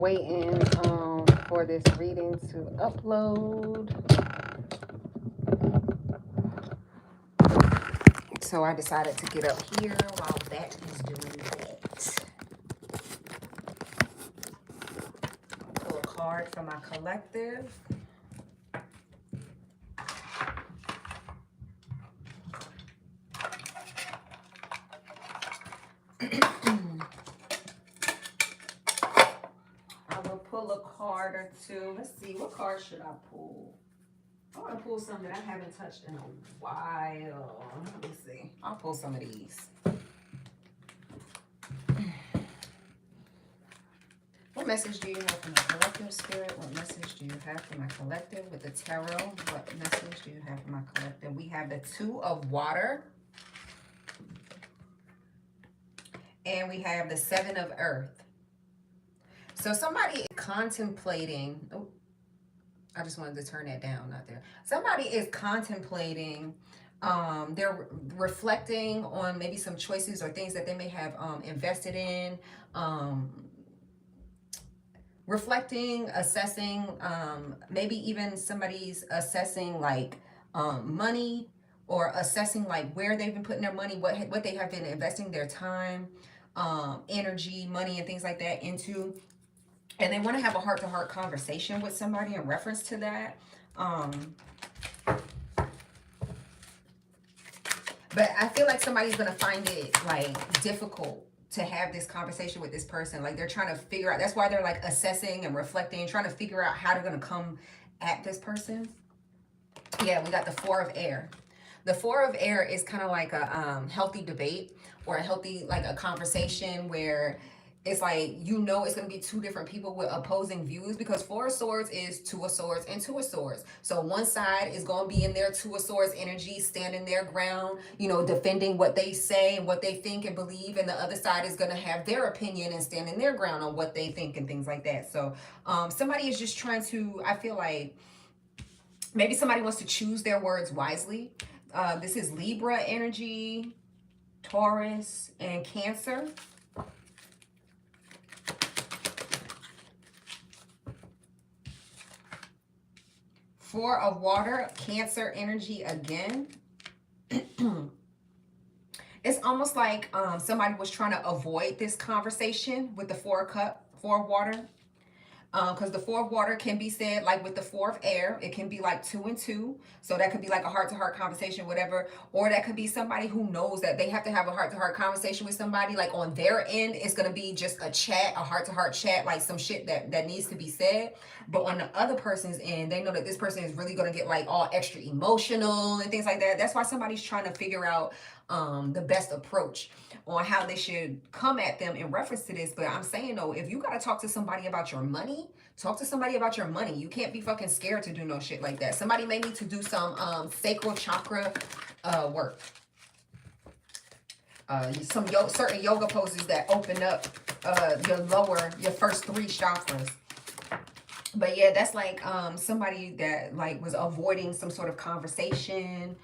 Waiting for this reading to upload. So I decided to get up here while that is doing that. Pull a card for my collective. I will pull a card or two. Let's see, what card should I pull? I want to pull some that I haven't touched in a while. Let me see. I'll pull some of these. What message do you have for my collective, Spirit? What message do you have for my collective with the tarot? What message do you have for my collective? We have the Two of Water. And we have the Seven of Earth. So somebody is contemplating. Oh, I just wanted to turn that down, not there. Somebody is contemplating. They're reflecting on maybe some choices or things that they may have invested in. Reflecting, assessing, maybe even somebody's assessing like money, or assessing like where they've been putting their money, what they have been investing their time, energy, money, and things like that into. And they want to have a heart-to-heart conversation with somebody in reference to that. But I feel like somebody's going to find it like difficult to have this conversation with this person. Like they're trying to figure out, that's why they're like assessing and reflecting, trying to figure out how they're going to come at this person. Yeah, we got the Four of Air. The Four of Air is kind of like a healthy debate, or a healthy, like a conversation where it's like, you know, it's going to be two different people with opposing views, because Four of Swords is Two of Swords and Two of Swords. So one side is going to be in their Two of Swords energy, standing their ground, you know, defending what they say and what they think and believe. And the other side is going to have their opinion and standing their ground on what they think and things like that. So somebody is just trying to, I feel like, maybe somebody wants to choose their words wisely. This is Libra energy, Taurus, and Cancer. Four of Water, Cancer energy again. It's almost like somebody was trying to avoid this conversation with the Four of Water. Because the Four of Water can be said like with the Four of Air. It can be like 2 and 2. So that could be like a heart-to-heart conversation, whatever. Or that could be somebody who knows that they have to have a heart-to-heart conversation with somebody. Like on their end, it's going to be just a chat, a heart-to-heart chat, like some shit that needs to be said. But on the other person's end, they know that this person is really going to get like all extra emotional and things like that. That's why somebody's trying to figure out the best approach on how they should come at them in reference to this. But I'm saying though, if you got to talk to somebody about your money, talk to somebody about your money. You can't be fucking scared to do no shit like that. Somebody may need to do some sacral chakra work. Some certain yoga poses that open up your first 3 chakras. But yeah, that's like somebody that like was avoiding some sort of conversation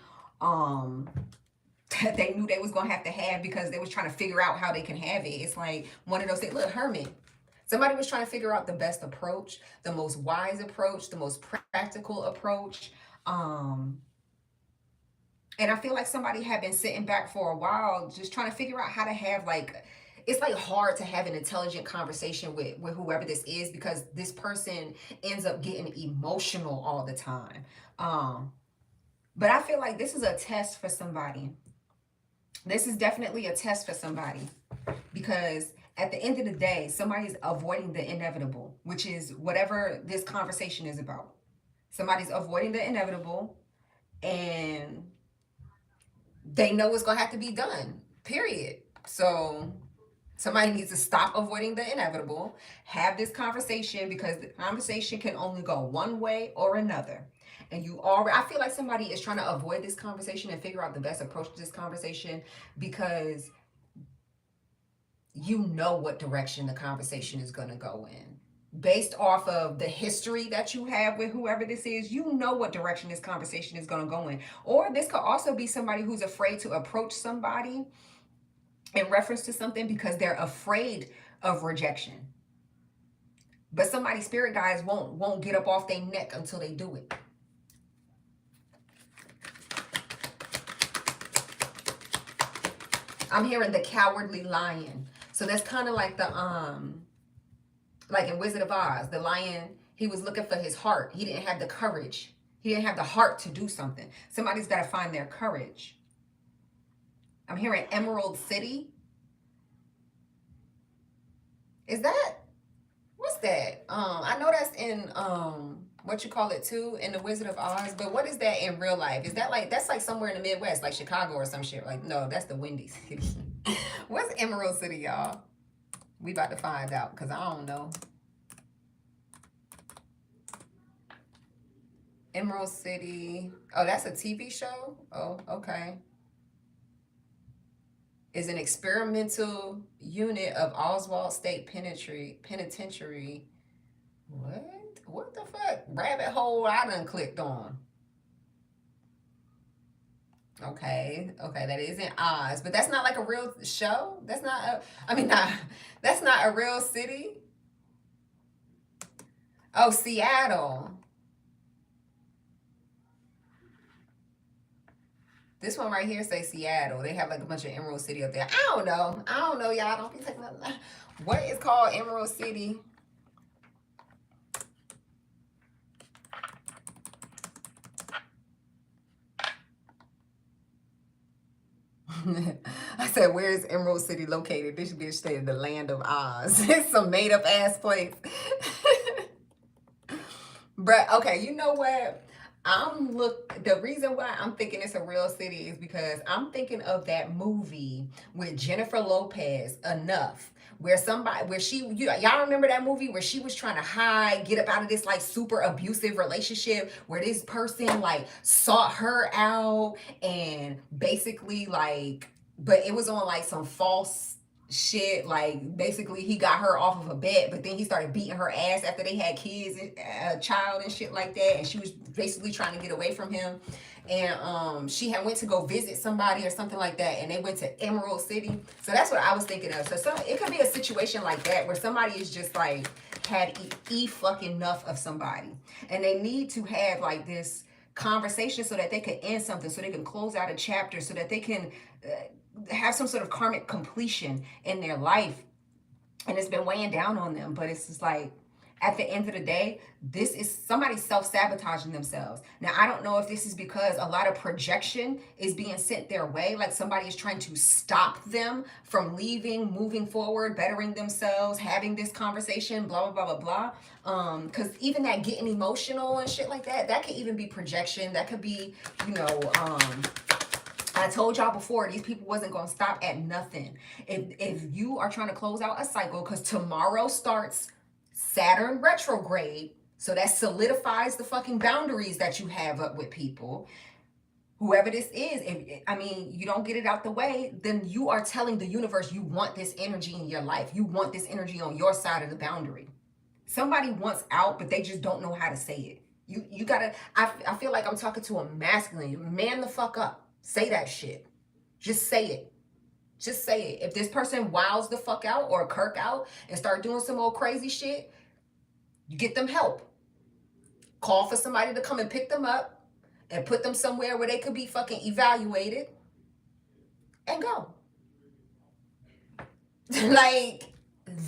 that they knew they was gonna have to have, because they was trying to figure out how they can have it. It's like one of those things. Look, Hermit. Somebody was trying to figure out the best approach, the most wise approach, the most practical approach. And I feel like somebody had been sitting back for a while just trying to figure out how to have like, it's like hard to have an intelligent conversation with whoever this is, because this person ends up getting emotional all the time. But I feel like this is a test for somebody. This is definitely a test for somebody, because at the end of the day, somebody's avoiding the inevitable, which is whatever this conversation is about. Somebody's avoiding the inevitable, and they know it's going to have to be done, period. So somebody needs to stop avoiding the inevitable, have this conversation, because the conversation can only go one way or another. And you already, I feel like somebody is trying to avoid this conversation and figure out the best approach to this conversation, because you know what direction the conversation is going to go in. Based off of the history that you have with whoever this is, you know what direction this conversation is going to go in. Or this could also be somebody who's afraid to approach somebody in reference to something because they're afraid of rejection. But somebody's spirit guides won't get up off their neck until they do it. I'm hearing the cowardly lion. So that's kind of like in Wizard of Oz, the lion, he was looking for his heart. He didn't have the courage. He didn't have the heart to do something. Somebody's got to find their courage. I'm hearing Emerald City. Is that, what's that? I know that's in what you call it too, in the Wizard of Oz, but what is that in real life? Is that like, that's like somewhere in the Midwest, like Chicago or some shit? Like, no, that's the Windy City. What's Emerald City, y'all? We about to find out, because I don't know. Emerald City. Oh, that's a TV show? Oh, okay. Is an experimental unit of Oswald State Penitentiary. What? What the fuck? Rabbit hole I done clicked on. Okay, okay, that isn't Oz, but that's not like a real show. That's not a, I mean, not, that's not a real city. Oh, Seattle. This one right here says Seattle. They have like a bunch of Emerald City up there. I don't know. I don't know, y'all. Don't be taking nothing. What is called Emerald City? I said, where is Emerald City located? This bitch stayed in the land of Oz. It's some made up ass place. But okay, you know what? The reason why I'm thinking it's a real city is because I'm thinking of that movie with Jennifer Lopez, Enough, where somebody, where she, y'all remember that movie where she was trying to hide, get up out of this like super abusive relationship where this person like sought her out and basically like, but it was on like some false shit, like basically he got her off of a bed, but then he started beating her ass after they had kids, a child and shit like that, and she was basically trying to get away from him. And she had went to go visit somebody or something like that, and they went to Emerald City. So that's what I was thinking of. So it could be a situation like that where somebody is just like had fucking enough of somebody, and they need to have like this conversation so that they can end something, so they can close out a chapter, so that they can have some sort of karmic completion in their life. And it's been weighing down on them, but it's just like, at the end of the day, this is somebody self-sabotaging themselves. Now, I don't know if this is because a lot of projection is being sent their way, like somebody is trying to stop them from leaving, moving forward, bettering themselves, having this conversation, blah, blah, blah, blah, blah. Because even that getting emotional and shit like that, that could even be projection. That could be, you know, I told y'all before, these people wasn't going to stop at nothing. If you are trying to close out a cycle, because tomorrow starts Saturn retrograde, so that solidifies the fucking boundaries that you have up with people. Whoever this is, I mean, you don't get it out the way, then you are telling the universe you want this energy in your life. You want this energy on your side of the boundary. Somebody wants out, but they just don't know how to say it. You gotta, I feel like I'm talking to a masculine. Man the fuck up. Say that shit. Just say it. Just say it. If this person wows the fuck out or kirk out and start doing some old crazy shit, you get them help. Call for somebody to come and pick them up and put them somewhere where they could be fucking evaluated and go. Like,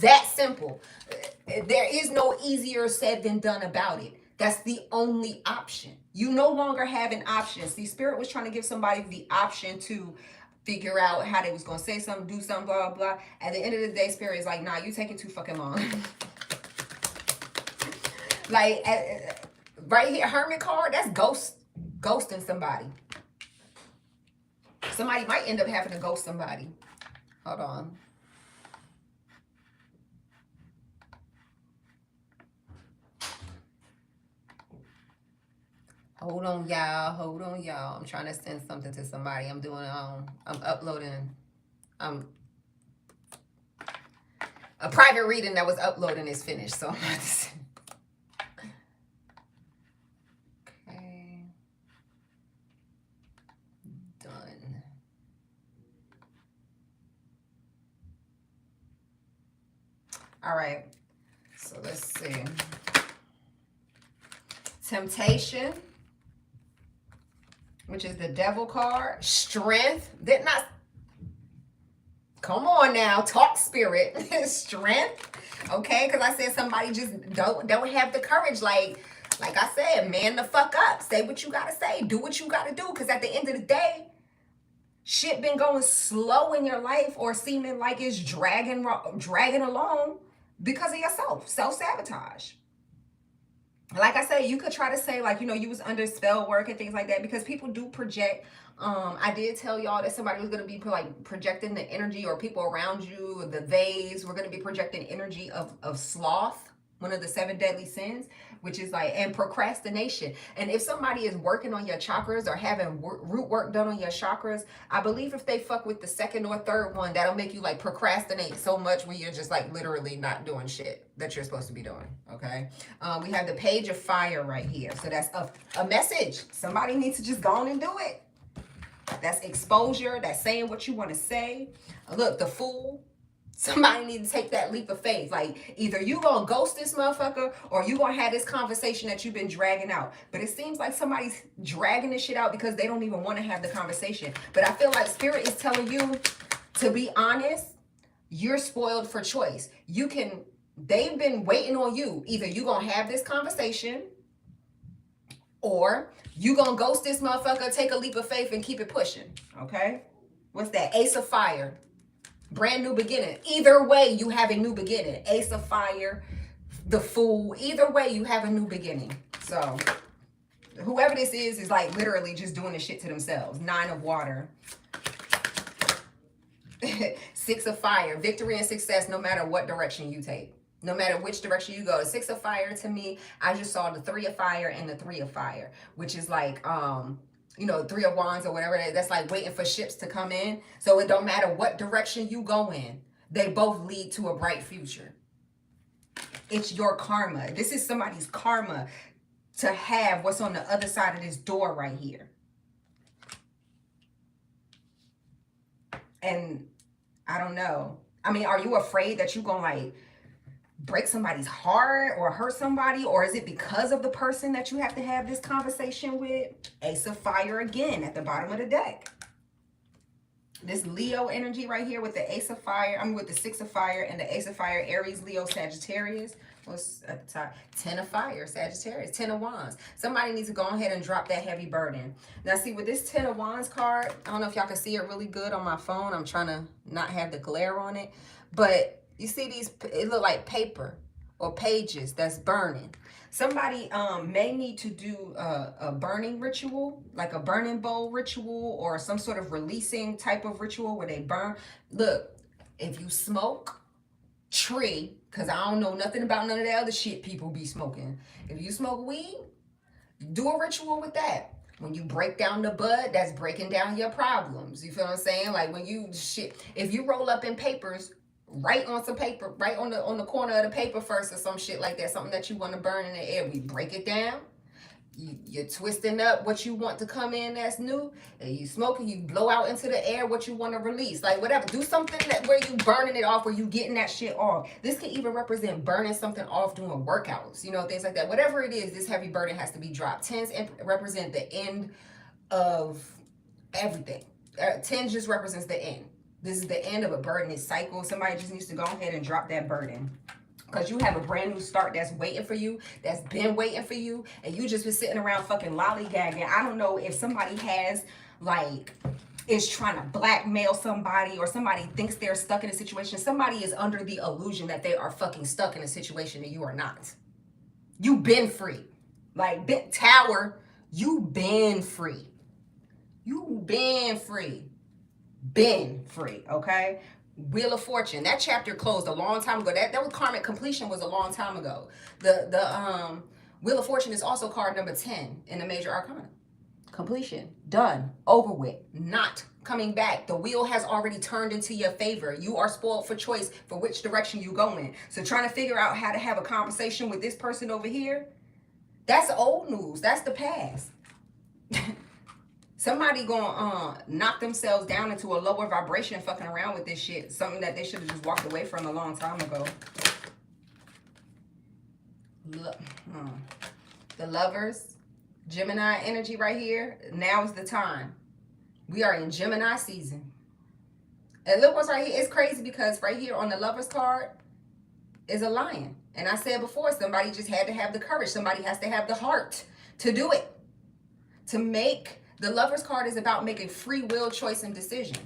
that simple. There is no easier said than done about it. That's the only option. You no longer have an option. See, Spirit was trying to give somebody the option to figure out how they was going to say something, do something, blah, blah, blah. At the end of the day, Spirit is like, nah, you taking too fucking long. Like, right here, Hermit card, that's ghosting somebody. Somebody might end up having to ghost somebody. Hold on. Hold on, y'all. Hold on, y'all. I'm trying to send something to somebody. I'm doing, I'm uploading, a private reading that was uploading is finished, so I'm about to send. Okay. Done. All right. So let's see. Temptation, which is the devil card. Strength. Did not. Come on now, talk spirit. Strength. Okay, because I said somebody just don't have the courage. Like I said, man the fuck up. Say what you gotta say. Do what you gotta do. Because at the end of the day, shit been going slow in your life or seeming like it's dragging along because of yourself. Self-sabotage. Like I said, you could try to say, like, you know, you was under spell work and things like that, because people do project. I did tell y'all that somebody was going to be like projecting the energy, or people around you, the theys were going to be projecting energy of sloth, one of the 7 deadly sins, which is like, and procrastination. And if somebody is working on your chakras or having root work done on your chakras, I believe if they fuck with the second or third one, that'll make you like procrastinate so much where you're just like literally not doing shit that you're supposed to be doing. Okay. We have the Page of Fire right here. So that's a message. Somebody needs to just go on and do it. That's exposure. That's saying what you want to say. Look, the Fool. Somebody need to take that leap of faith. Like, either you gonna ghost this motherfucker, or you gonna have this conversation that you've been dragging out. But it seems like somebody's dragging this shit out because they don't even want to have the conversation. But I feel like Spirit is telling you to be honest. You're spoiled for choice. They've been waiting on you. Either you gonna have this conversation, or you gonna ghost this motherfucker, take a leap of faith and keep it pushing. Okay? What's that? Ace of Fire. Brand new beginning. Either way, you have a new beginning. Ace of Fire, the Fool. Either way, you have a new beginning. So, whoever this is like literally just doing this shit to themselves. 9 of Water. 6 of Fire. Victory and success no matter what direction you take. No matter which direction you go. The 6 of Fire, to me, I just saw the 3 of Fire and the 3 of Fire, which is like, you know, 3 of Wands or whatever. That's like waiting for ships to come in. So it don't matter what direction you go in. They both lead to a bright future. It's your karma. This is somebody's karma to have what's on the other side of this door right here. And I don't know. I mean, are you afraid that you're going to like break somebody's heart or hurt somebody? Or is it because of the person that you have to have this conversation with? Ace of Fire again at the bottom of the deck. This Leo energy right here with the Ace of Fire. I'm with the 6 of Fire and the Ace of Fire. Aries, Leo, Sagittarius. What's at the top? 10 of Fire, Sagittarius. 10 of Wands. Somebody needs to go ahead and drop that heavy burden. Now see, with this 10 of Wands card, I don't know if y'all can see it really good on my phone. I'm trying to not have the glare on it. But you see these, it look like paper or pages that's burning. Somebody may need to do a burning ritual, like a burning bowl ritual, or some sort of releasing type of ritual where they burn. Look, if you smoke, tree, because I don't know nothing about none of the other shit people be smoking. If you smoke weed, do a ritual with that. When you break down the bud, that's breaking down your problems. You feel what I'm saying? Like when you if you roll up in papers, write on some paper, right on the corner of the paper first or some shit like that, something that you want to burn in the air. We break it down. You're twisting up what you want to come in that's new, and you smoking, you blow out into the air what you want to release, like whatever. Do something that where you burning it off, where you getting that shit off. This can even represent burning something off doing workouts, you know, things like that. Whatever it is, this heavy burden has to be dropped. 10s represent the end of everything. 10 just represents the end. This is the end of a burden cycle. Somebody just needs to go ahead and drop that burden. Because you have a brand new start that's waiting for you, that's been waiting for you, and you just been sitting around fucking lollygagging. I don't know if somebody has, like, is trying to blackmail somebody, or somebody thinks they're stuck in a situation. Somebody is under the illusion that they are fucking stuck in a situation and you are not. You been free. Like, Tower, you been free. You been free. Been free, okay? Wheel of Fortune, that chapter closed a long time ago. That was karmic completion, was a long time ago. The Wheel of Fortune is also card number 10 in the major arcana. Completion, done, over with, not coming back. The wheel has already turned into your favor. You are spoiled for choice for which direction you go in. So trying to figure out how to have a conversation with this person over here, that's old news. That's the past. Somebody gonna knock themselves down into a lower vibration fucking around with this shit. Something that they should have just walked away from a long time ago. The Lovers, Gemini energy right here. Now is the time. We are in Gemini season. And look what's right here. It's crazy because right here on the Lovers card is a lion. And I said before, somebody just had to have the courage. Somebody has to have the heart to do it. To make, the Lovers card is about making free will, choice, and decision.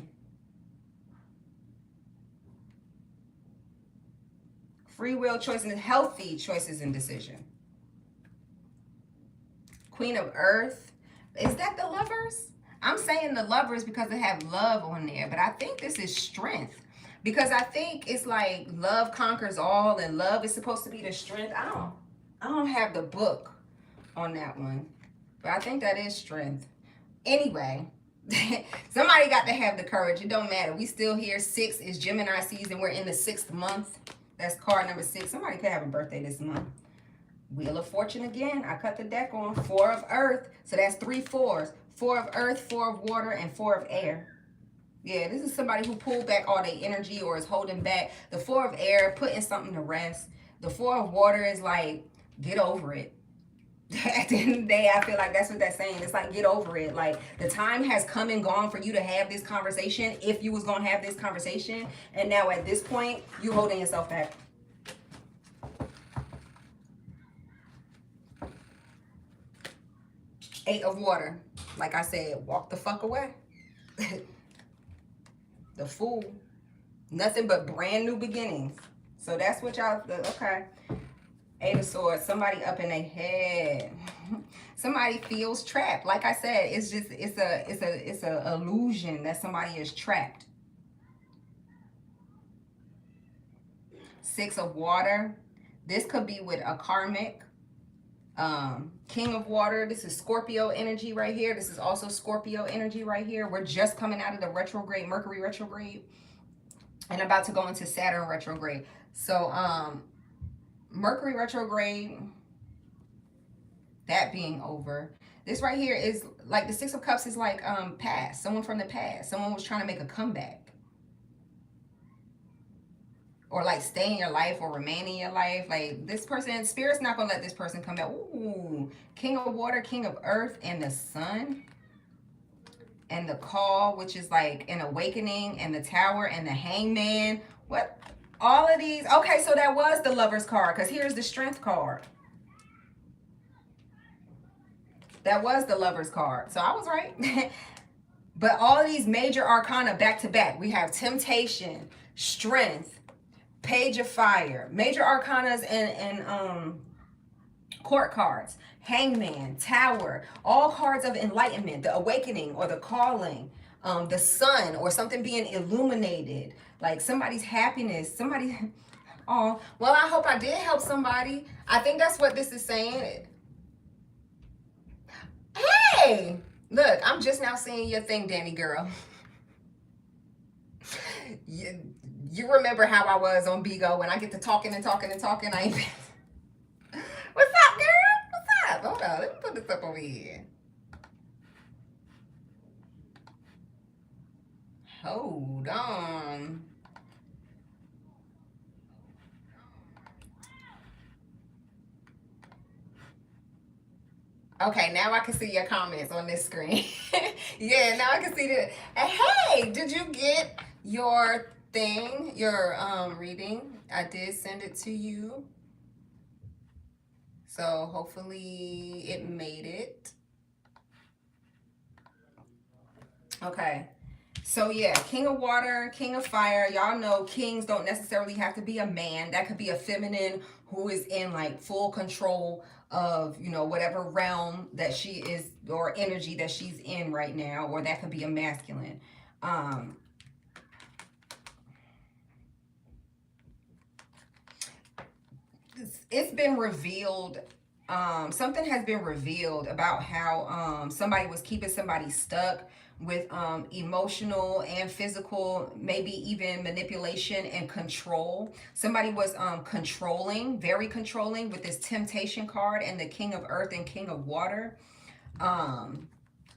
Free will, choice, and healthy choices and decision. Queen of Earth. Is that the Lovers? I'm saying the Lovers because they have love on there. But I think this is strength. Because I think it's like love conquers all. And love is supposed to be the strength. I don't have the book on that one. But I think that is strength. Anyway. Somebody got to have the courage. It don't matter. We still here. 6 is Gemini season. We're in the 6th month. That's card number 6. Somebody could have a birthday this month. Wheel of Fortune again. I cut the deck on 4 of Earth. So that's 3 4s. 4 of Earth, 4 of Water, and 4 of Air. Yeah, this is somebody who pulled back all their energy or is holding back. The 4 of Air, putting something to rest. The 4 of Water is like, get over it. At the end of the day, I feel like that's what that's saying. It's like, get over it. Like, the time has come and gone for you to have this conversation, if you was going to have this conversation. And now at this point, you holding yourself back. Eight of Water. Like I said, walk the fuck away. The Fool. Nothing but brand new beginnings. So that's what y'all, okay. 8 of Swords. Somebody up in their head. Somebody feels trapped. Like I said, it's just, it's a illusion that somebody is trapped. 6 of Water. This could be with a karmic. King of Water. This is Scorpio energy right here. This is also Scorpio energy right here. We're just coming out of the retrograde, Mercury retrograde, and about to go into Saturn retrograde. So Mercury retrograde, that being over. This right here is like the 6 of Cups is like past, someone from the past. Someone was trying to make a comeback. Or like stay in your life or remain in your life. Like this person, Spirit's not going to let this person come back. Ooh, King of Water, King of Earth, and the Sun. And the Call, which is like an awakening, and the Tower, and the Hangman. What? All of these. Okay, so that was the Lover's card, because here's the Strength card. That was the Lover's card. So I was right. But all of these major arcana back to back. We have Temptation, Strength, Page of Fire, major arcanas and court cards, Hangman, Tower, all cards of enlightenment, the awakening or the calling, the sun or something being illuminated, like somebody's happiness, somebody, oh, well, I hope I did help somebody. I think that's what this is saying. Hey, look, I'm just now seeing your thing, Danny girl. You remember how I was on Bigo when I get to talking and talking and talking. I ain't been... What's up, girl? What's up? Hold on. Let me put this up over here. Hold on. Okay, now I can see your comments on this screen. Yeah, now I can see that. Hey, did you get your thing, your reading? I did send it to you. So hopefully it made it. Okay. So yeah, King of Water, King of Fire. Y'all know kings don't necessarily have to be a man. That could be a feminine who is in like full control of, you know, whatever realm that she is or energy that she's in right now, or that could be a masculine. It's been revealed, something has been revealed about how somebody was keeping somebody stuck with emotional and physical, maybe even manipulation and control. Somebody was controlling, very controlling, with this Temptation card and the King of Earth and King of Water.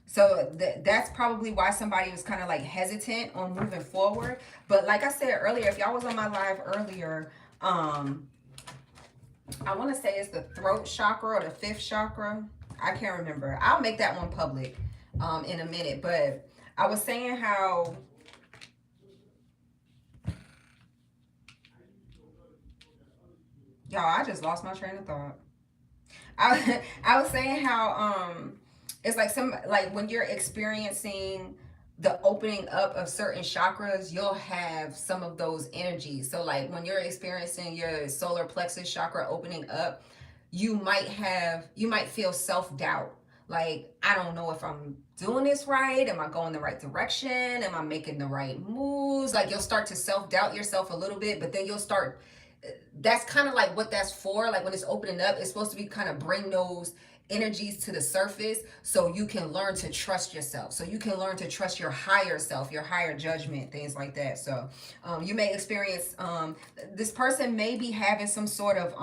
So that's probably why somebody was kind of like hesitant on moving forward. But like I said earlier, if y'all was on my live earlier, I want to say it's the throat chakra or the fifth chakra. I can't remember. I'll make that one public in a minute. But I was saying how, y'all, I just lost my train of thought. I was saying how it's like some, like when you're experiencing the opening up of certain chakras, you'll have some of those energies. So like when you're experiencing your solar plexus chakra opening up, you might feel self-doubt. Like, I don't know if I'm doing this right. Am I going the right direction? Am I making the right moves? Like, you'll start to self-doubt yourself a little bit, but then you'll start, that's kind of like what that's for. Like when it's opening up, it's supposed to be kind of bring those energies to the surface so you can learn to trust yourself, so you can learn to trust your higher self, your higher judgment, things like that. So you may experience this person may be having some sort of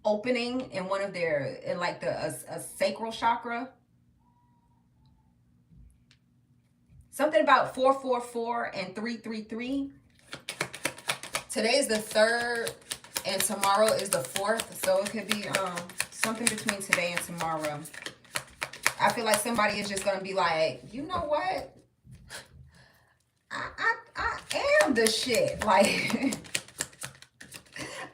opening in one of their, in like a sacral chakra. Something about 444 and 333. Today's the 3rd and tomorrow is the 4th. So it could be something between today and tomorrow. I feel like somebody is just going to be like, you know what? I am the shit. Like,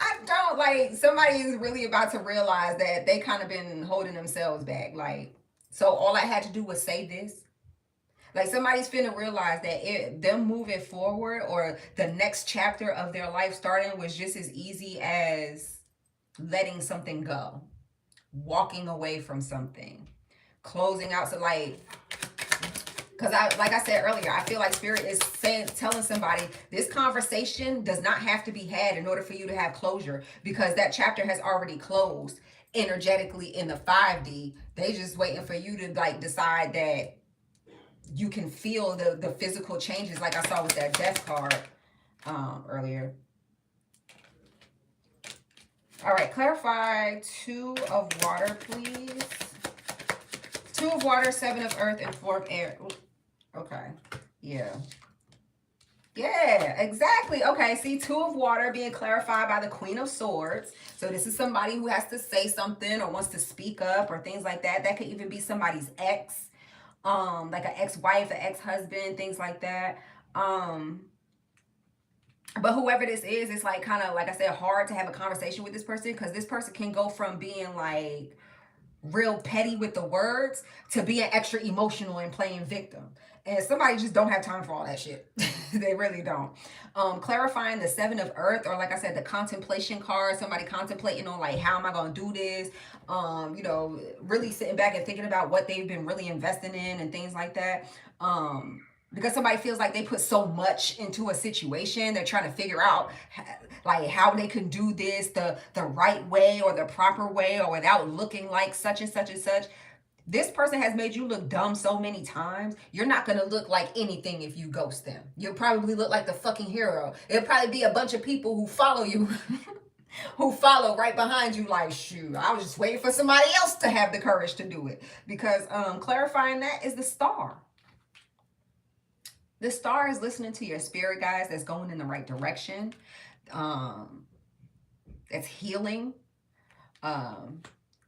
I don't, like, somebody is really about to realize that they kind of been holding themselves back. Like, so all I had to do was say this. Like somebody's finna realize that them moving forward or the next chapter of their life starting was just as easy as letting something go, walking away from something, closing out. So like, because like I said earlier, I feel like spirit is telling somebody this conversation does not have to be had in order for you to have closure, because that chapter has already closed energetically in the 5D. They just waiting for you to like decide that you can feel the physical changes, like I saw with that death card earlier. All right, clarify 2 of water, please. 2 of water, 7 of earth, and 4 of air. Okay, yeah. Yeah, exactly. Okay, see, 2 of water being clarified by the Queen of Swords. So this is somebody who has to say something or wants to speak up or things like that. That could even be somebody's ex. Like an ex-wife, an ex-husband, things like that. But whoever this is, it's like kind of, like I said, hard to have a conversation with this person, because this person can go from being like real petty with the words to being extra emotional and playing victim. And somebody just don't have time for all that shit. They really don't. Clarifying the 7 of earth, or like I said, the contemplation card, somebody contemplating on like, how am I going to do this? You know, really sitting back and thinking about what they've been really investing in and things like that. Because somebody feels like they put so much into a situation, they're trying to figure out like how they can do this the right way or the proper way, or without looking like such and such and such. This person has made you look dumb so many times. You're not going to look like anything if you ghost them. You'll probably look like the fucking hero. It'll probably be a bunch of people who follow you who follow right behind you like, shoot, I was just waiting for somebody else to have the courage to do it. Because clarifying that is the star. The star is listening to your spirit, guys, that's going in the right direction. That's healing.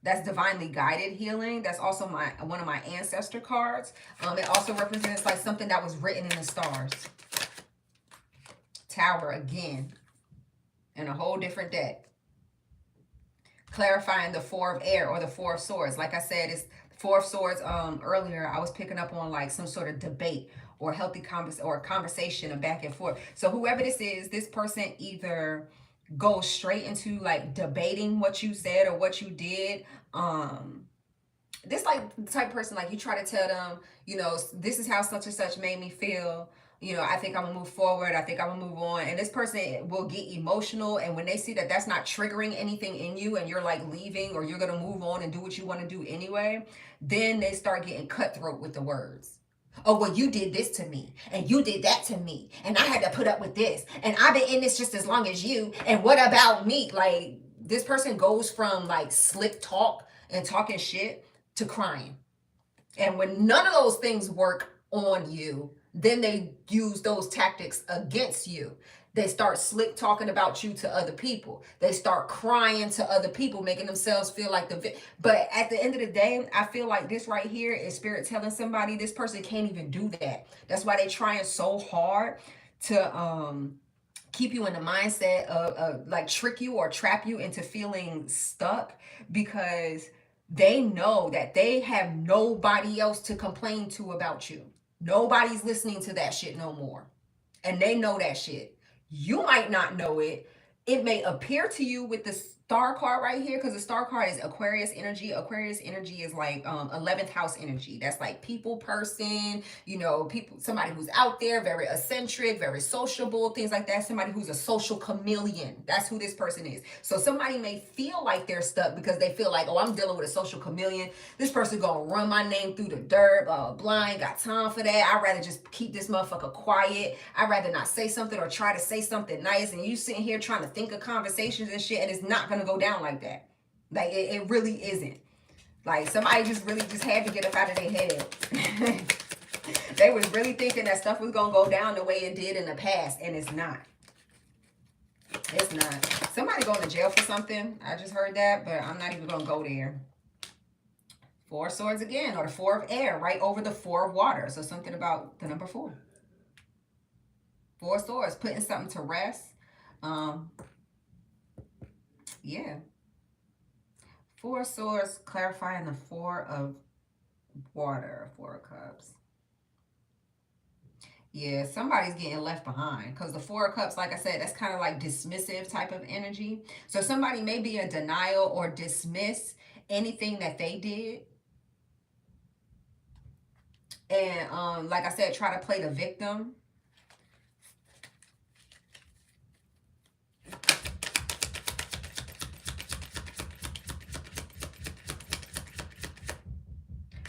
That's divinely guided healing. That's also one of my ancestor cards. It also represents like something that was written in the stars. Tower again. In a whole different deck. Clarifying the 4 of air, or the 4 of swords. Like I said, it's 4 of swords. Earlier I was picking up on like some sort of debate or healthy conversation of back and forth. So whoever this is, this person either go straight into like debating what you said or what you did. This like the type of person, like you try to tell them, you know, this is how such and such made me feel. You know, I think I'm gonna move forward. I think I'm gonna move on. And this person will get emotional. And when they see that that's not triggering anything in you, and you're like leaving, or you're gonna move on and do what you want to do anyway, then they start getting cutthroat with the words. Oh, well, you did this to me, and you did that to me, and I had to put up with this, and I've been in this just as long as you, and what about me? Like, this person goes from like slick talk and talking shit to crying. And when none of those things work on you, then they use those tactics against you. They start slick talking about you to other people. They start crying to other people, making themselves feel like but at the end of the day, I feel like this right here is spirit telling somebody this person can't even do that. That's why they're trying so hard to keep you in the mindset of like trick you or trap you into feeling stuck, because they know that they have nobody else to complain to about you. Nobody's listening to that shit no more. And they know that shit. You might not know it. It may appear to you with the star card right here, because the star card is Aquarius energy. Aquarius energy is like 11th house energy. That's like people, person, people, somebody who's out there, very eccentric, very sociable, things like that. Somebody who's a social chameleon. That's who this person is. So somebody may feel like they're stuck because they feel like, oh, I'm dealing with a social chameleon. This person gonna run my name through the dirt, blind, got time for that. I'd rather just keep this motherfucker quiet. I'd rather not say something or try to say something nice. And you sitting here trying to think of conversations and shit, and it's not gonna go down like that. Like it really isn't. Like somebody just really just had to get up out of their head. They was really thinking that stuff was gonna go down the way it did in the past, and it's not. It's not. Somebody going to jail for something. I just heard that, but I'm not even gonna go there. Four of Swords again, or the Four of Air, right over the Four of Water. So something about the number 4. Four of Swords, putting something to rest. Yeah. Four of Swords, clarifying the Four of Water, Four of Cups. Yeah, somebody's getting left behind, because the Four of Cups, like I said, that's kind of like dismissive type of energy. So somebody may be in denial or dismiss anything that they did. And like I said, try to play the victim.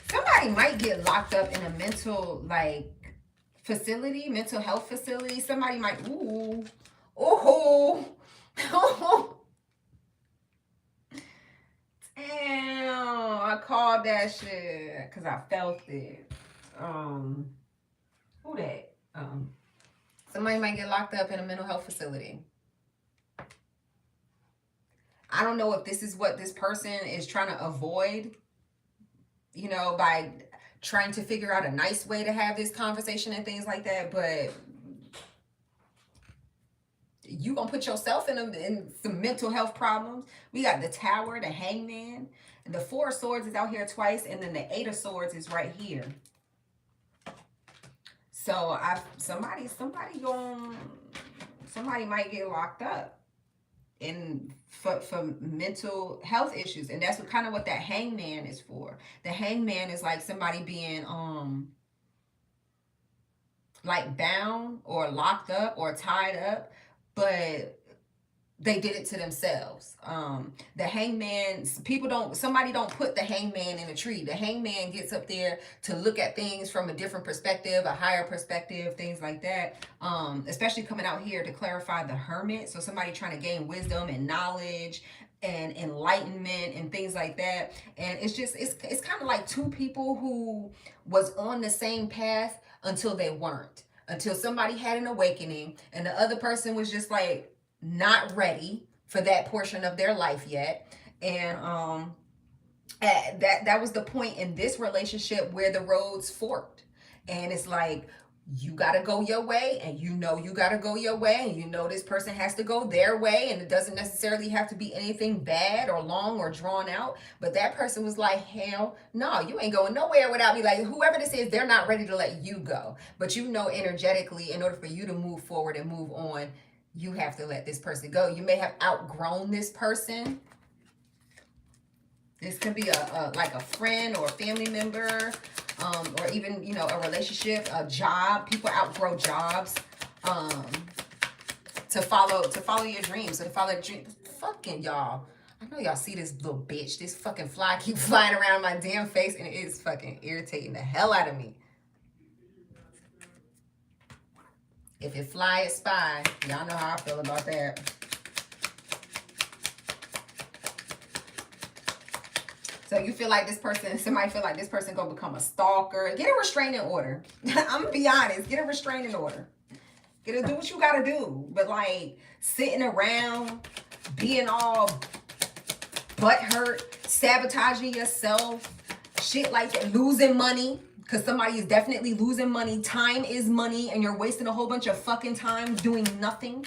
Somebody might get locked up in a mental facility, mental health facility. Somebody might, ooh, damn, I called that shit because I felt it. Who that? Somebody might get locked up in a mental health facility. I don't know if this is what this person is trying to avoid, by trying to figure out a nice way to have this conversation and things like that, but you gonna put yourself in some mental health problems. We got the Tower, the Hangman, and the Four of Swords is out here twice, and then the Eight of Swords is right here. So somebody might get locked up for mental health issues, and that's kind of what that Hangman is for. The Hangman is like somebody being like bound or locked up or tied up, but they did it to themselves. The Hangman, somebody don't put the Hangman in a tree. The Hangman gets up there to look at things from a different perspective, a higher perspective, things like that. Especially coming out here to clarify the Hermit. So somebody trying to gain wisdom and knowledge and enlightenment and things like that. And it's kind of like two people who was on the same path until they weren't. Until somebody had an awakening and the other person was just like, not ready for that portion of their life yet. And that was the point in this relationship where the roads forked. And it's like, you gotta go your way, and you gotta go your way, and this person has to go their way, and it doesn't necessarily have to be anything bad or long or drawn out. But that person was like, hell no, you ain't going nowhere without me. Like, whoever this is, they're not ready to let you go. But energetically, in order for you to move forward and move on, you have to let this person go. You may have outgrown this person. This could be like a friend or a family member, or even, a relationship, a job. People outgrow jobs to follow your dreams, to follow your dreams. Fucking y'all. I know y'all see this little bitch. This fucking fly keep flying around my damn face, and it is fucking irritating the hell out of me. If it fly, it spy. Y'all know how I feel about that. So you feel like somebody feel like this person gonna become a stalker. Get a restraining order. I'm gonna be honest. Get a restraining order. Get to do what you gotta do. But like sitting around, being all butthurt, sabotaging yourself, shit like that, losing money. Because somebody is definitely losing money. Time is money, and you're wasting a whole bunch of fucking time doing nothing.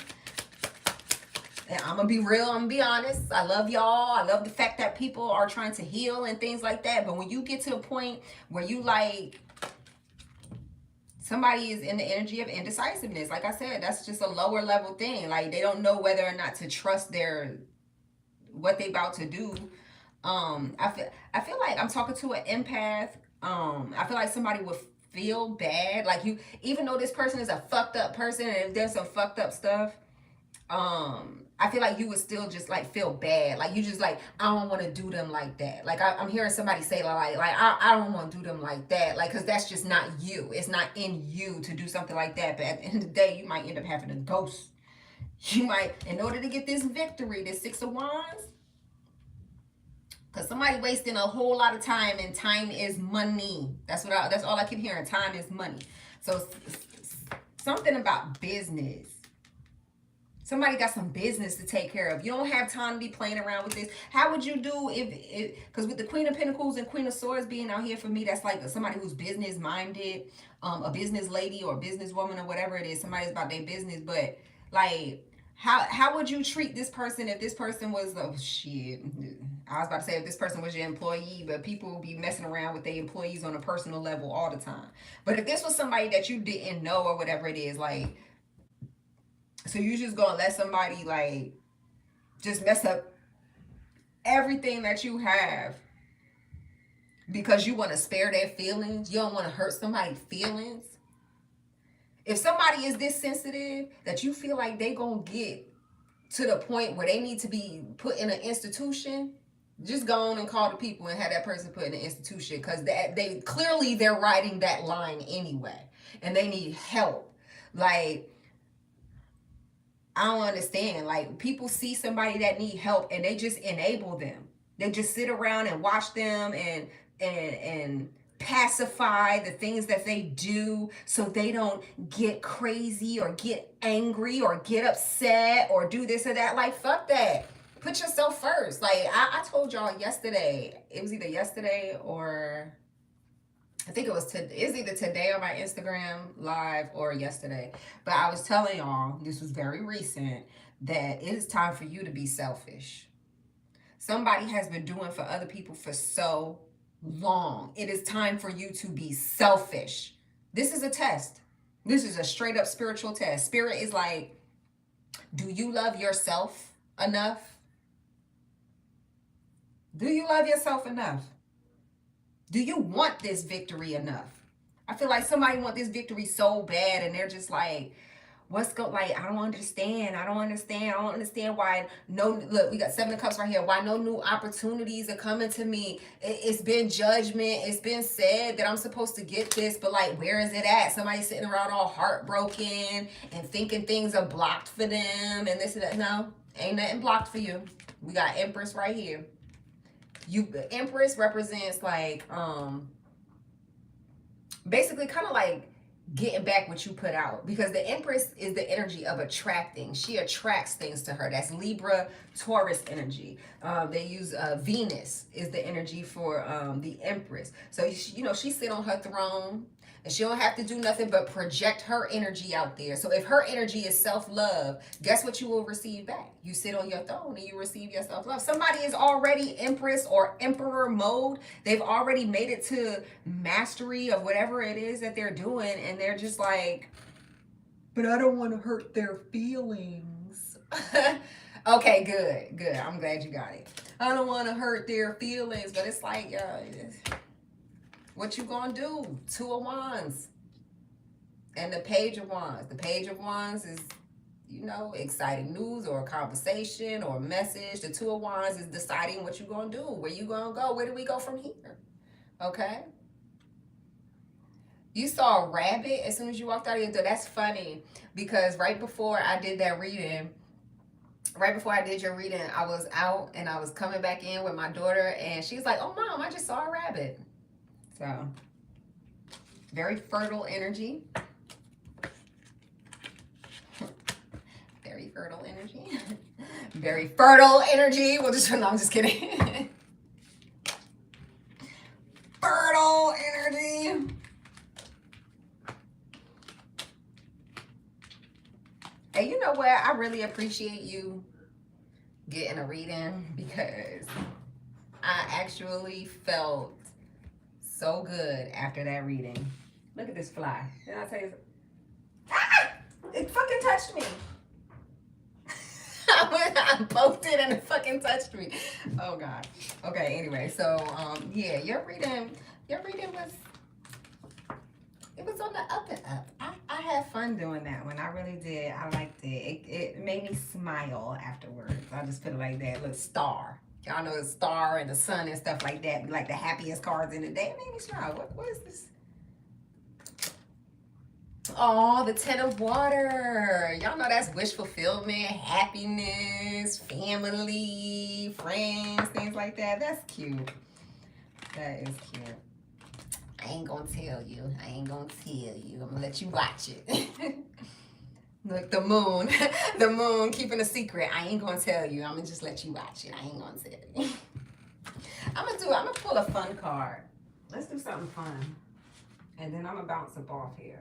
And I'm gonna be real, I'm gonna be honest. I love y'all. I love the fact that people are trying to heal and things like that. But when you get to a point where you like, somebody is in the energy of indecisiveness, like I said, that's just a lower level thing. Like they don't know whether or not to trust what they about to do. I feel like I'm talking to an empath. I feel like somebody would feel bad. Like you, even though this person is a fucked up person and if there's some fucked up stuff, I feel like you would still just like feel bad. Like you just like, I don't want to do them like that. Like I'm hearing somebody say like I don't want to do them like that. Like, cause that's just not you. It's not in you to do something like that. But at the end of the day, you might end up having a ghost. You might, in order to get this victory, this 6 of Wands, because somebody wasting a whole lot of time, and time is money. That's all I keep hearing. Time is money. So something about business. Somebody got some business to take care of. You don't have time to be playing around with this. How would you do if because with the Queen of Pentacles and Queen of Swords being out here for me, that's like somebody who's business minded, a business lady or business woman or whatever it is. Somebody's about their business, but like how would you treat this person if this person was, oh shit, I was about to say if this person was your employee, but people will be messing around with their employees on a personal level all the time. But if this was somebody that you didn't know or whatever it is, like, so you just gonna let somebody like just mess up everything that you have because you want to spare their feelings? You don't want to hurt somebody's feelings. If somebody is this sensitive that you feel like they gonna get to the point where they need to be put in an institution, just go on and call the people and have that person put in an institution, because they're riding that line anyway and they need help. Like, I don't understand. Like, people see somebody that need help and they just enable them. They just sit around and watch them and pacify the things that they do so they don't get crazy or get angry or get upset or do this or that. Like, fuck that. Put yourself first. Like, I told y'all yesterday, it was either yesterday or I think it was either today on my Instagram live or yesterday. But I was telling y'all, this was very recent, that it is time for you to be selfish. Somebody has been doing for other people for so long. It is time for you to be selfish. This is a test. This is a straight up spiritual test. Spirit is like, do you love yourself enough? Do you love yourself enough? Do you want this victory enough? I feel like somebody want this victory so bad and they're just like, like, I don't understand. I don't understand why look, we got 7 of Cups right here. Why no new opportunities are coming to me? It's been judgment. It's been said that I'm supposed to get this, but like, where is it at? Somebody sitting around all heartbroken and thinking things are blocked for them and this and that. No, ain't nothing blocked for you. We got Empress right here. Empress represents like basically kind of like getting back what you put out, because the Empress is the energy of attracting. She attracts things to her. That's Libra, Taurus energy. They use Venus is the energy for the Empress. So she sit on her throne and she don't have to do nothing but project her energy out there. So if her energy is self-love, guess what you will receive back? You sit on your throne and you receive your self-love. Somebody is already Empress or Emperor mode. They've already made it to mastery of whatever it is that they're doing, and they're just like, but I don't want to hurt their feelings. Okay, good. I'm glad you got it. I don't want to hurt their feelings, but it's like, what you gonna do? 2 of Wands and the Page of Wands. The Page of Wands is, exciting news or a conversation or a message. The 2 of Wands is deciding what you gonna do, where you gonna go, where do we go from here? Okay. You saw a rabbit as soon as you walked out of your door. That's funny, because right before I did your reading, I was out and I was coming back in with my daughter, and she's like, oh, Mom, I just saw a rabbit. So, very fertile energy. fertile energy. Very fertile energy. Well, just no, I'm just kidding. Fertile energy. And you know what? I really appreciate you getting a reading because I actually felt so good after that reading. Look at this fly. Did I tell you? Ah! It fucking touched me. I poked it and it fucking touched me. Oh God. Okay. Anyway, so yeah, your reading was, it was on the up and up. I had fun doing that one. I really did. I liked it. It made me smile afterwards. I'll just put it like that. Look, star. Y'all know the star and the sun and stuff like that. Like the happiest cards in the day. It made me smile. What is this? Oh, the 10 of water. Y'all know that's wish fulfillment, happiness, family, friends, things like that. That's cute. That is cute. I ain't gonna tell you. I'm gonna let you watch it. Look, the moon. The moon keeping a secret. I ain't gonna tell you. I'm gonna just let you watch it. I ain't gonna tell you. I'm gonna pull a fun card. Let's do something fun. And then I'm gonna bounce up off here.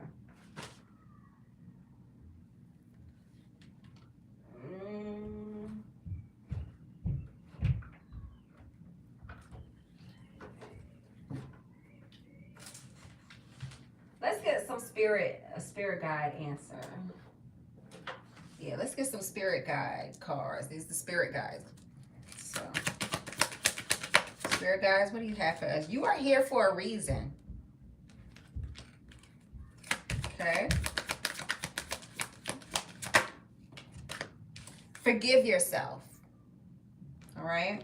Let's get some a spirit guide answer. Yeah, let's get some spirit guide cards. These are the spirit guides. So, spirit guides, what do you have for us? You are here for a reason. Okay. Forgive yourself. All right.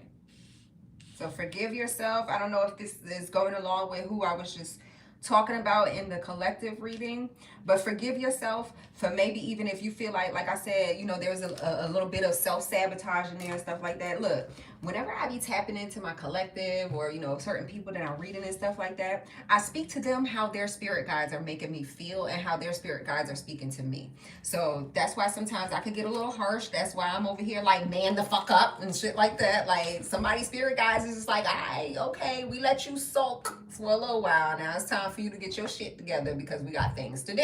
So forgive yourself. I don't know if this is going along with who I was just talking about in the collective reading, but forgive yourself for maybe even if you feel like I said, you know, there's a little bit of self-sabotage in there and stuff like that. Look, whenever I be tapping into my collective or, you know, certain people that I'm reading and stuff like that, I speak to them how their spirit guides are making me feel and how their spirit guides are speaking to me. So that's why sometimes I can get a little harsh. That's why I'm over here like, man the fuck up and shit like that. Like somebody's spirit guides is just like, okay, we let you sulk for a little while. Now it's time for you to get your shit together because we got things to do.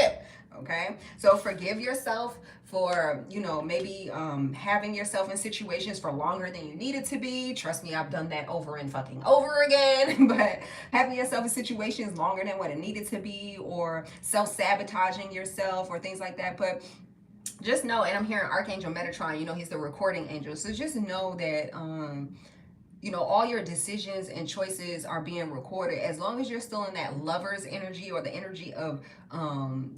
Okay, so forgive yourself for, you know, maybe having yourself in situations for longer than you needed to be. Trust me, I've done that over and fucking over again. But having yourself in situations longer than what it needed to be, or self-sabotaging yourself or things like that. But just know, and I'm hearing Archangel Metatron, you know, he's the recording angel. So just know that you know, all your decisions and choices are being recorded. As long as you're still in that lover's energy or the energy of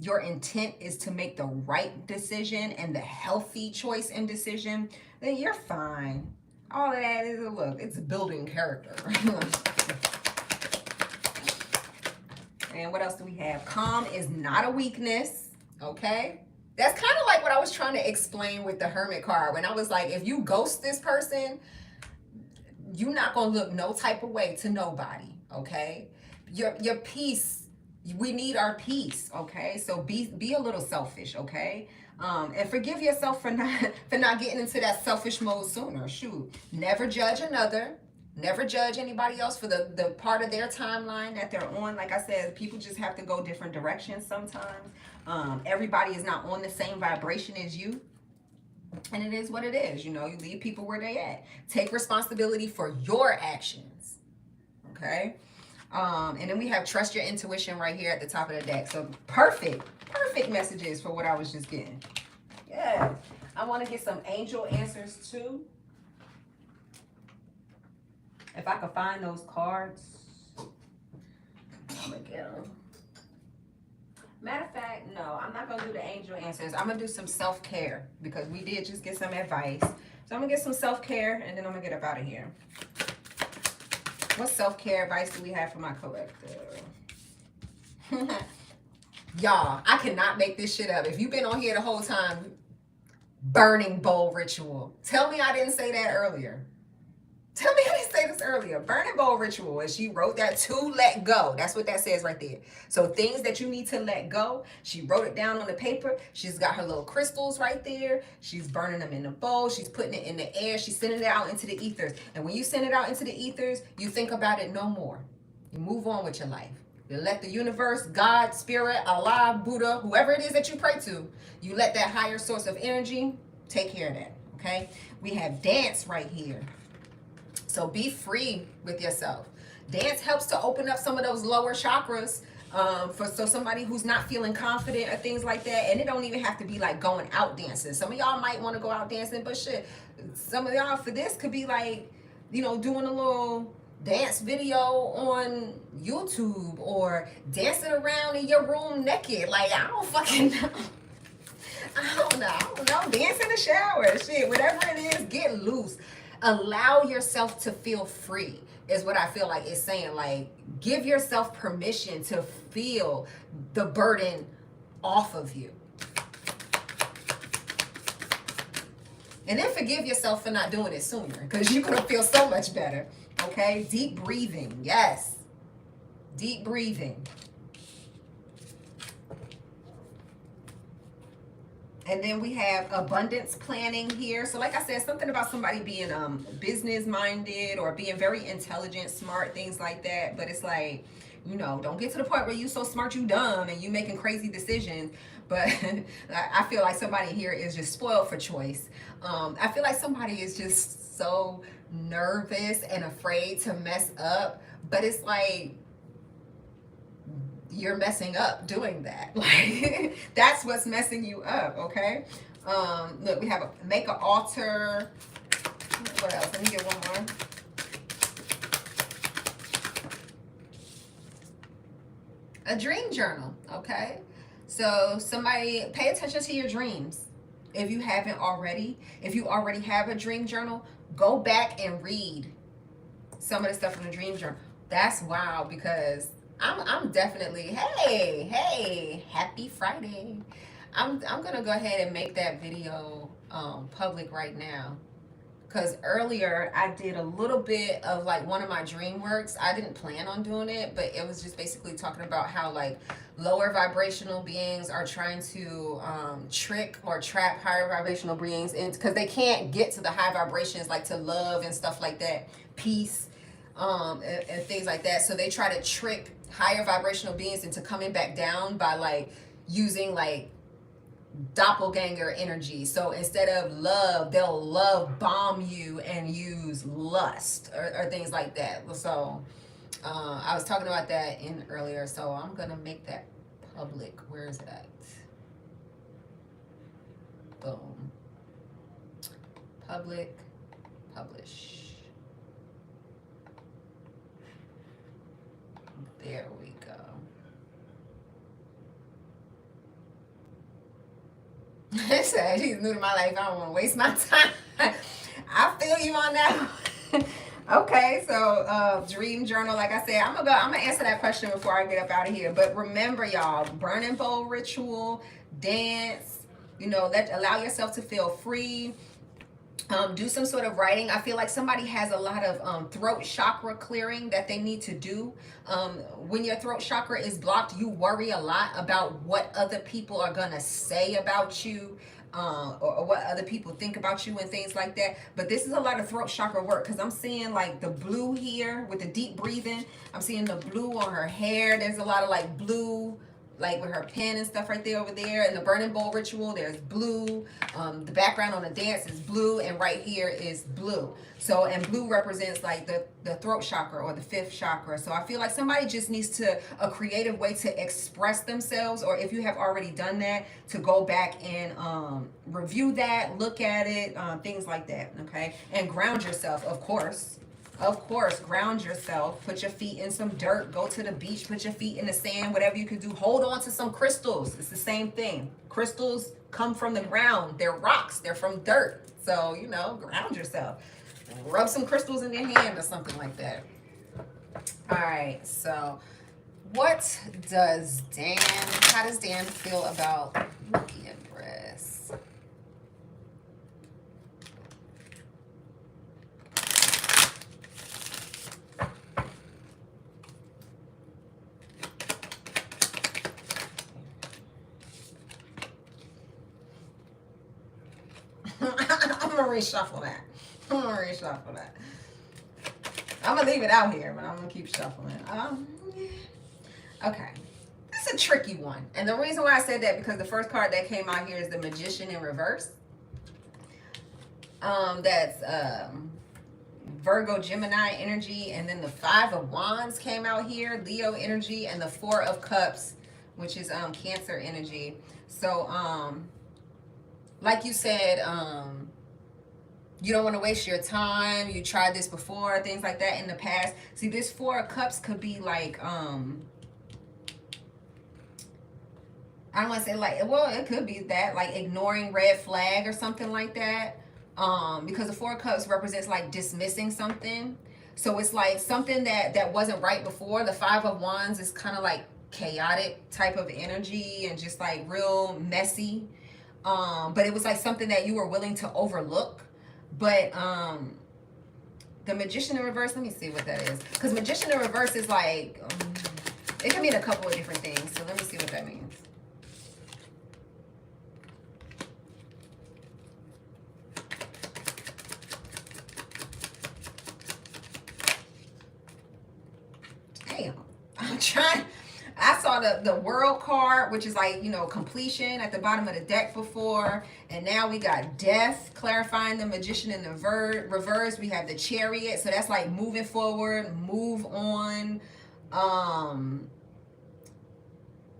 your intent is to make the right decision and the healthy choice and decision, then you're fine. All of that is, look, it's building character. And what else do we have? Calm is not a weakness, okay? That's kind of like what I was trying to explain with the Hermit card. When I was like, if you ghost this person, you're not going to look no type of way to nobody, okay? Your peace, we need our peace, okay? So be a little selfish, okay? And forgive yourself for not getting into that selfish mode sooner. Shoot, never judge another. Never judge anybody else for the part of their timeline that they're on. Like I said, people just have to go different directions sometimes. Everybody is not on the same vibration as you. And it is what it is. You know, you leave people where they at. Take responsibility for your actions. Okay? And then we have trust your intuition right here at the top of the deck. So perfect messages for what I was just getting. Yeah. I want to get some angel answers too. If I could find those cards, I'm going to get them. Matter of fact, no, I'm not going to do the angel answers. I'm going to do some self-care because we did just get some advice. So I'm going to get some self-care and then I'm going to get up out of here. What self-care advice do we have for my collective? Y'all, I cannot make this shit up. If you've been on here the whole time, burning bowl ritual. Tell me I didn't say that earlier. Tell me I didn't say this earlier. earlier. Burning bowl ritual. And she wrote that to let go. That's what that says right there. So things that you need to let go. She wrote it down on the paper. She's got her little crystals right there. She's burning them in the bowl. She's putting it in the air. She's sending it out into the ethers. And when you send it out into the ethers, you think about it no more. You move on with your life. You let the universe, God, spirit, Allah, Buddha, whoever it is that you pray to, you let that higher source of energy take care of that. Okay? We have dance right here. So be free with yourself. Dance helps to open up some of those lower chakras for somebody who's not feeling confident or things like that. And it don't even have to be like going out dancing. Some of y'all might want to go out dancing, but shit, some of y'all for this could be like, you know, doing a little dance video on YouTube or dancing around in your room naked. Like, I don't fucking know. I don't know. Dance in the shower. Shit, whatever it is, get loose. Allow yourself to feel free is what I feel like it's saying. Like, give yourself permission to feel the burden off of you. And then forgive yourself for not doing it sooner, because you're going to feel so much better. Okay? Deep breathing. Yes. Deep breathing. And then we have abundance planning here. So like I said, something about somebody being business minded or being very intelligent, smart, things like that. But it's like, you know, don't get to the point where you so smart you dumb and you making crazy decisions. But I feel like somebody here is just spoiled for choice. I feel like somebody is just so nervous and afraid to mess up. But it's like, you're messing up doing that. Like, that's what's messing you up, okay? Look, we have a make an altar. What else? Let me get one more. A dream journal, okay? So somebody, pay attention to your dreams. If you haven't already, if you already have a dream journal, go back and read some of the stuff from the dream journal. That's wild, because I'm definitely, hey, happy Friday. I'm gonna go ahead and make that video public right now, because earlier I did a little bit of like one of my dream works. I didn't plan on doing it, but it was just basically talking about how like lower vibrational beings are trying to trick or trap higher vibrational beings, and because they can't get to the high vibrations, like to love and stuff like that, peace, and things like that. So they try to trick higher vibrational beings into coming back down by like using like doppelganger energy. So instead of love, they'll love bomb you and use lust or things like that. So I was talking about that in earlier, so I'm gonna make that public. Where is that? Boom. Public, publish. There we go. Said she's new to my life. I don't want to waste my time. I feel you on that. Okay, so dream journal. Like I said, I'm gonna answer that question before I get up out of here. But remember, y'all, burning bowl ritual, dance. You know, allow yourself to feel free. Do some sort of writing. I feel like somebody has a lot of throat chakra clearing that they need to do. When your throat chakra is blocked, you worry a lot about what other people are gonna say about you, or what other people think about you and things like that. But this is a lot of throat chakra work, because I'm seeing like the blue here with the deep breathing. I'm seeing the blue on her hair. There's a lot of like blue, like with her pen and stuff right there over there. And the burning bowl ritual, there's blue. The background on the dance is blue, and right here is blue. So, and blue represents like the throat chakra or the fifth chakra. So I feel like somebody just needs a creative way to express themselves, or if you have already done that, to go back and review that, look at it, things like that, okay? And ground yourself, of course. Of course, ground yourself. Put your feet in some dirt. Go to the beach. Put your feet in the sand. Whatever you can do. Hold on to some crystals. It's the same thing. Crystals come from the ground. They're rocks. They're from dirt. So, you know, ground yourself. Rub some crystals in your hand or something like that. All right. So, how does Dan feel about Rookie Empress? reshuffle that. I'm gonna reshuffle that. I'm gonna leave it out here, but I'm gonna keep shuffling. Okay. This is a tricky one. And the reason why I said that, because the first card that came out here is the Magician in reverse. That's Virgo, Gemini energy, and then the Five of Wands came out here, Leo energy, and the Four of Cups, which is Cancer energy. So like you said, you don't want to waste your time. You tried this before, things like that in the past. See, this Four of Cups could be like I don't want to say like, well, it could be that, like ignoring red flag or something like that. Because the Four of Cups represents like dismissing something. So it's like something that wasn't right before. The Five of Wands is kind of like chaotic type of energy and just like real messy. But it was like something that you were willing to overlook. But the Magician in reverse, let me see what that is. Because Magician in reverse is like, it can mean a couple of different things. So let me see what that means. I'm trying. I saw the World card, which is like, you know, completion at the bottom of the deck before. And now we got Death, clarifying the Magician in the reverse. We have the Chariot. So that's like moving forward, move on.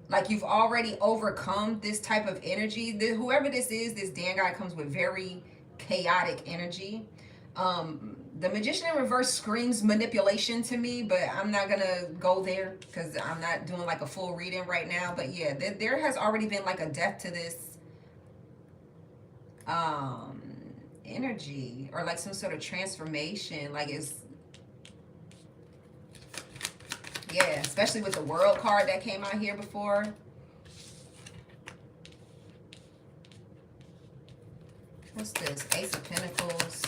Like you've already overcome this type of energy. Whoever this is, this Dan guy comes with very chaotic energy. The Magician in reverse screams manipulation to me, but I'm not gonna go there because I'm not doing like a full reading right now. But yeah, there has already been like a death to this energy, or like some sort of transformation. Like it's, yeah, especially with the World card that came out here before. What's this? Ace of Pentacles.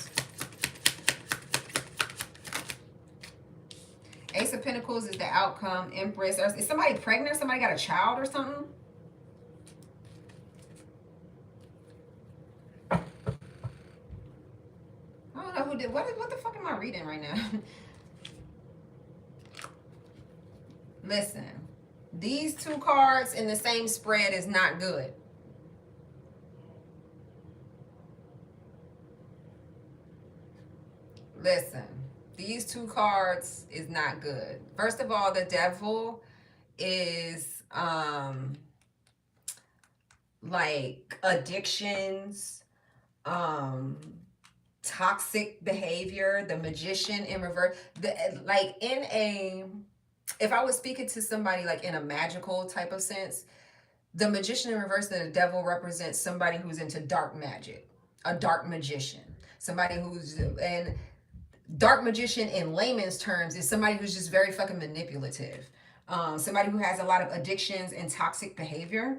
Ace of Pentacles is the outcome. Empress. Is somebody pregnant? Somebody got a child or something? I don't know who did. What the fuck am I reading right now? Listen, these two cards in the same spread is not good. Listen. These two cards is not good. First of all, the Devil is like addictions, toxic behavior. The Magician in reverse, like in a, if I was speaking to somebody like in a magical type of sense, the Magician in reverse and the Devil represents somebody who's into dark magic, a dark magician, somebody who's, and dark magician in layman's terms is somebody who's just very fucking manipulative. Somebody who has a lot of addictions and toxic behavior.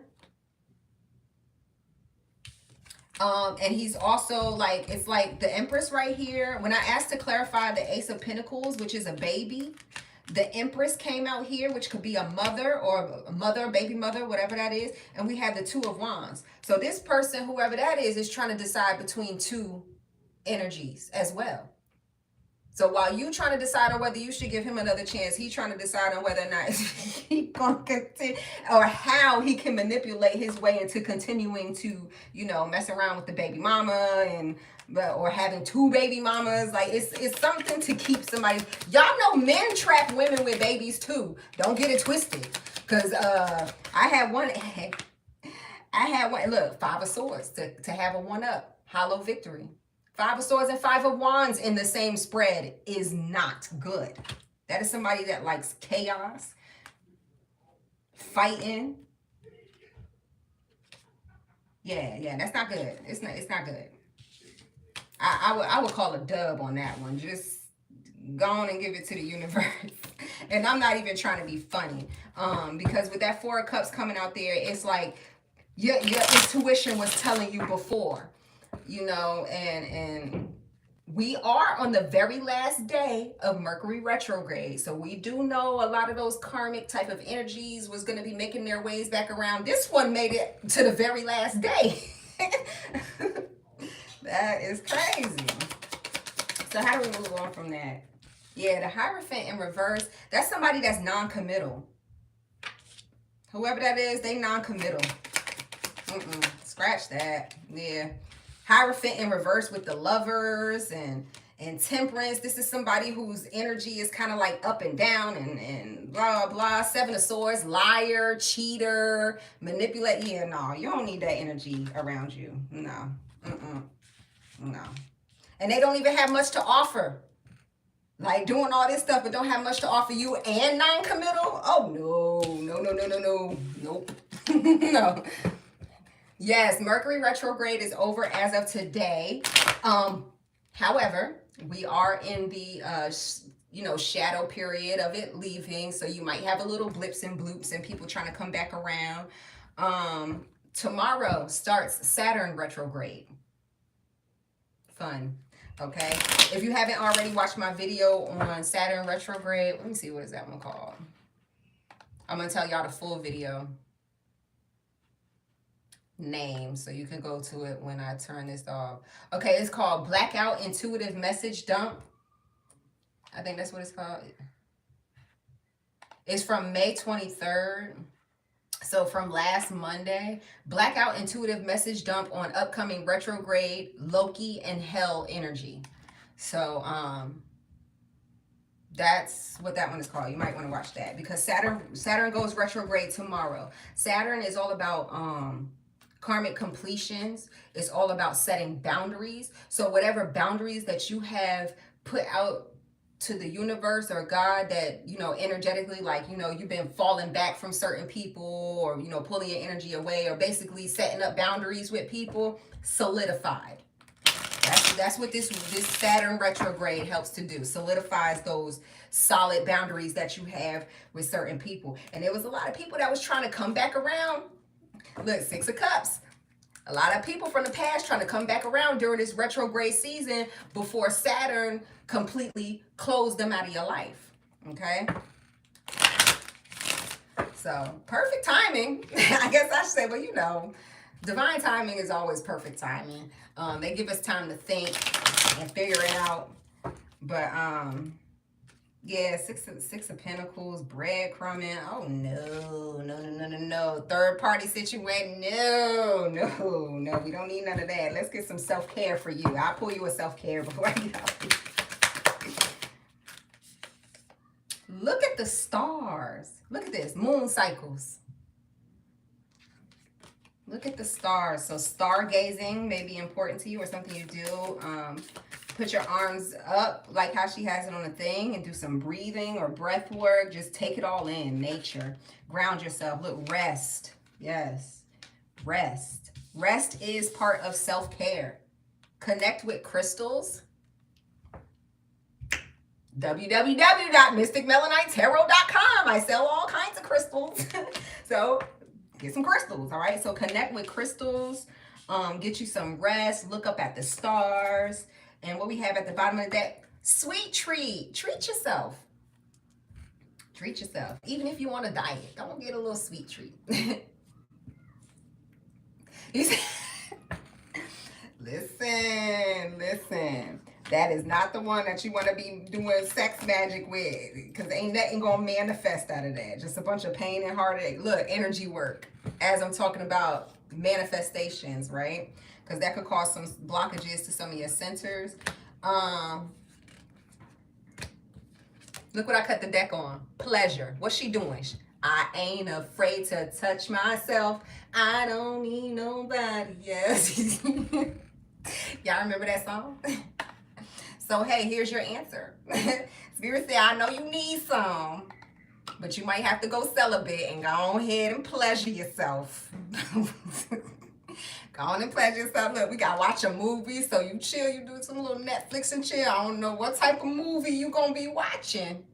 And he's also like, it's like the Empress right here. When I asked to clarify the Ace of Pentacles, which is a baby, the Empress came out here, which could be a mother or a mother, baby mother, whatever that is. And we have the Two of Wands. So this person, whoever that is trying to decide between two energies as well. So while you trying to decide on whether you should give him another chance, he's trying to decide on whether or not he gonna continue, or how he can manipulate his way into continuing to, you know, mess around with the baby mama and or having two baby mamas. Like it's something to keep somebody. Y'all know men trap women with babies too. Don't get it twisted. Cause I had one. Look, Five of Swords to have a one up. Hollow victory. Five of Swords and Five of Wands in the same spread is not good. That is somebody that likes chaos, fighting. Yeah, that's not good. It's not good. I would call a dub on that one. Just go on and give it to the universe. And I'm not even trying to be funny. Because with that Four of Cups coming out there, it's like your intuition was telling you before. You know, and we are on the very last day of Mercury retrograde. So we do know a lot of those karmic type of energies was going to be making their ways back around. This one made it to the very last day. That is crazy. So how do we move on from that? Yeah, the Hierophant in reverse, that's somebody that's non-committal. Whoever that is, they non-committal. Scratch that. Yeah. Hierophant in reverse with the Lovers and Temperance. This is somebody whose energy is kind of like up and down and blah, blah. Seven of Swords, liar, cheater, manipulate. Yeah, no, you don't need that energy around you. No. No. And they don't even have much to offer. Like doing all this stuff, but don't have much to offer you and non-committal? Oh, no. Nope. No. Yes, Mercury retrograde is over as of today. However, we are in the shadow period of it leaving, so you might have a little blips and bloops and people trying to come back around. Tomorrow starts Saturn retrograde. Fun. Okay. If you haven't already watched my video on Saturn retrograde, let me see, what is that one called? I'm going to tell y'all the full video name so you can go to it when I turn this off. Okay, it's called Blackout Intuitive Message Dump. I think that's what it's called. It's from May 23rd. So from last Monday, Blackout Intuitive Message Dump on upcoming retrograde, Loki and Hell energy. So that's what that one is called. You might want to watch that because Saturn goes retrograde tomorrow. Saturn is all about karmic completions. It's all about setting boundaries. So whatever boundaries that you have put out to the universe or God that, energetically, like, you've been falling back from certain people or, pulling your energy away or basically setting up boundaries with people, solidified. That's what this Saturn retrograde helps to do. Solidifies those solid boundaries that you have with certain people. And there was a lot of people that was trying to come back around. Look, Six of Cups. A lot of people from the past trying to come back around during this retrograde season before Saturn completely closed them out of your life. Okay? So, perfect timing. I guess I should say, well, divine timing is always perfect timing. They give us time to think and figure it out. But, yeah, Six of Pentacles, breadcrumbing. Oh, no. Third party situation. No. We don't need none of that. Let's get some self-care for you. I'll pull you a self-care before I get out. Look at the stars. Look at this. Moon cycles. Look at the stars. So stargazing may be important to you or something you do. Put your arms up like how she has it on the thing and do some breathing or breath work. Just take it all in. Nature. Ground yourself. Look, rest. Yes. Rest. Rest is part of self-care. Connect with crystals. www.mysticmelanitetarot.com. I sell all kinds of crystals. So get some crystals, all right? So connect with crystals. Get you some rest. Look up at the stars. And what we have at the bottom of the deck, sweet treat. Treat yourself. Treat yourself. Even if you want to diet, don't get a little sweet treat. Listen. That is not the one that you want to be doing sex magic with, because ain't nothing going to manifest out of that. Just a bunch of pain and heartache. Look, energy work. As I'm talking about manifestations, right? Because that could cause some blockages to some of your centers. Look what I cut the deck on. Pleasure. What's she doing? I ain't afraid to touch myself. I don't need nobody else. Y'all remember that song? So, hey, here's your answer. Spirit said, I know you need some, but you might have to go celibate and go ahead and pleasure yourself. Go on and pleasure yourself. Look, we got to watch a movie, so you chill. You do some little Netflix and chill. I don't know what type of movie you going to be watching,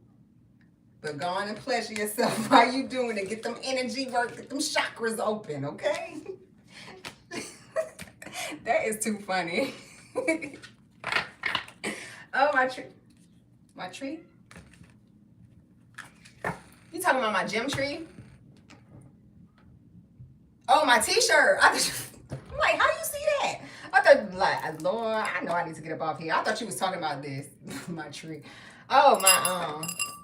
but go on and pleasure yourself while you doing it. Get them energy work. Get them chakras open, okay? That is too funny. Oh, my tree. My tree? You talking about my gym tree? Oh, my t-shirt. I'm like, how do you see that? I thought, like, Lord, I know I need to get up off here. I thought you was talking about this, my tree. Oh,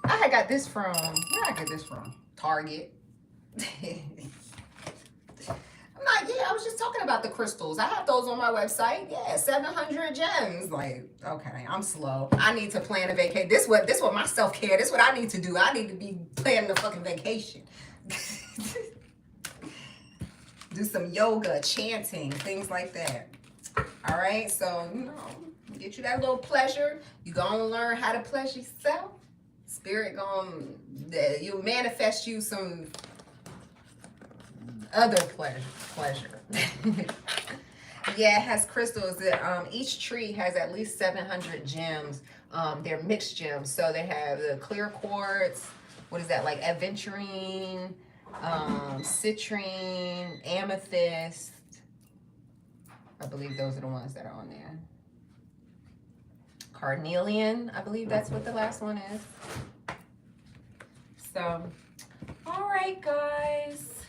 I had got this from, where did I get this from? Target. I'm like, yeah, I was just talking about the crystals. I have those on my website. Yeah, 700 gems. Like, okay, I'm slow. I need to plan a vacation. This what my self-care. This what I need to do. I need to be planning a fucking vacation. Do some yoga, chanting, things like that. All right, so get you that little pleasure. You gonna learn how to pleasure yourself. Spirit you'll manifest you some other pleasure. Yeah, it has crystals. Each tree has at least 700 gems. They're mixed gems. So they have the clear quartz. What is that, like aventurine, citrine, amethyst. I believe those are the ones that are on there. Carnelian, I believe that's what the last one is. So, all right, guys.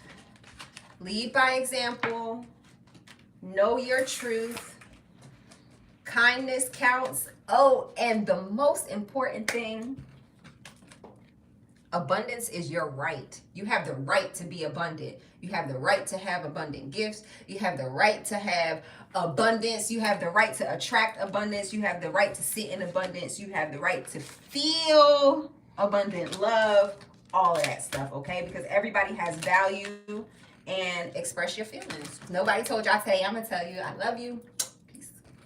Lead by example. Know your truth. Kindness counts. Oh, and the most important thing, abundance is your right. You have the right to be abundant. You have the right to have abundant gifts. You have the right to have abundance. You have the right to attract abundance. You have the right to sit in abundance. You have the right to feel abundant love, all of that stuff, okay? Because everybody has value, and express your feelings. Nobody told you, I tell you, I'm going to tell you, I love you.